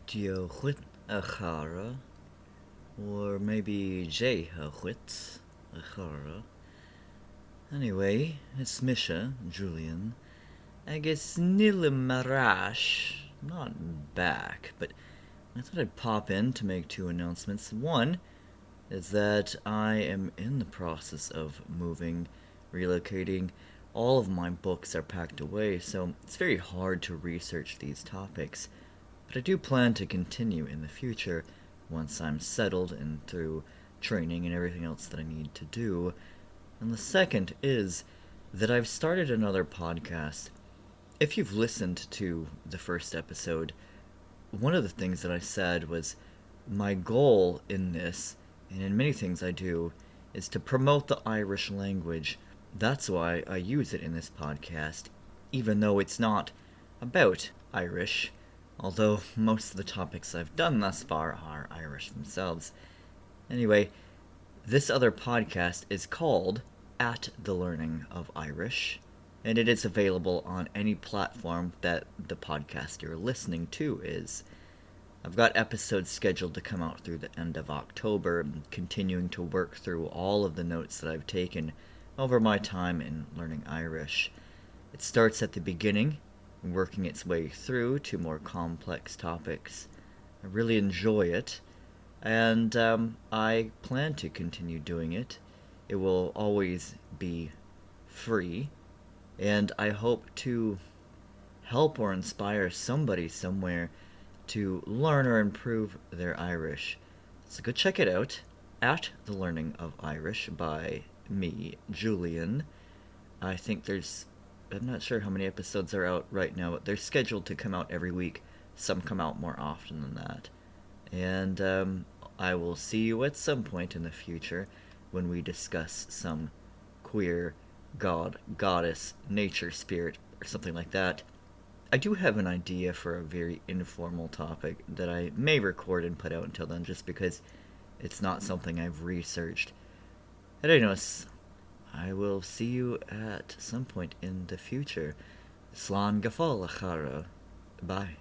Diochwit Achara, or maybe Jehachwit Achara. Anyway, it's Misha, Julian. I guess Nilimarash, not back, but I thought I'd pop in to make two announcements. One is that I am in the process of moving, relocating. All of my books are packed away, so it's very hard to research these topics. But I do plan to continue in the future once I'm settled and through training and everything else that I need to do. And the second is that I've started another podcast. If you've listened to the first episode, one of the things that I said was my goal in this, and in many things I do, is to promote the Irish language. That's why I use it in this podcast, even though it's not about Irish, although most of the topics I've done thus far are Irish themselves. Anyway, this other podcast is called At the Learning of Irish, and it is available on any platform that the podcast you're listening to is. I've got episodes scheduled to come out through the end of October, continuing to work through all of the notes that I've taken over my time in learning Irish. It starts at the beginning, working its way through to more complex topics. I really enjoy it, and I plan to continue doing it. It will always be free, and I hope to help or inspire somebody somewhere to learn or improve their Irish. So go check it out at The Learning of Irish by me, Julian. I think I'm not sure how many episodes are out right now, but they're scheduled to come out every week. Some come out more often than that. And I will see you at some point in the future when we discuss some queer god, goddess, nature, spirit, or something like that. I do have an idea for a very informal topic that I may record and put out until then, just because it's not something I've researched. And anyways, I will see you at some point in the future. Slán Gafal Achara. Bye.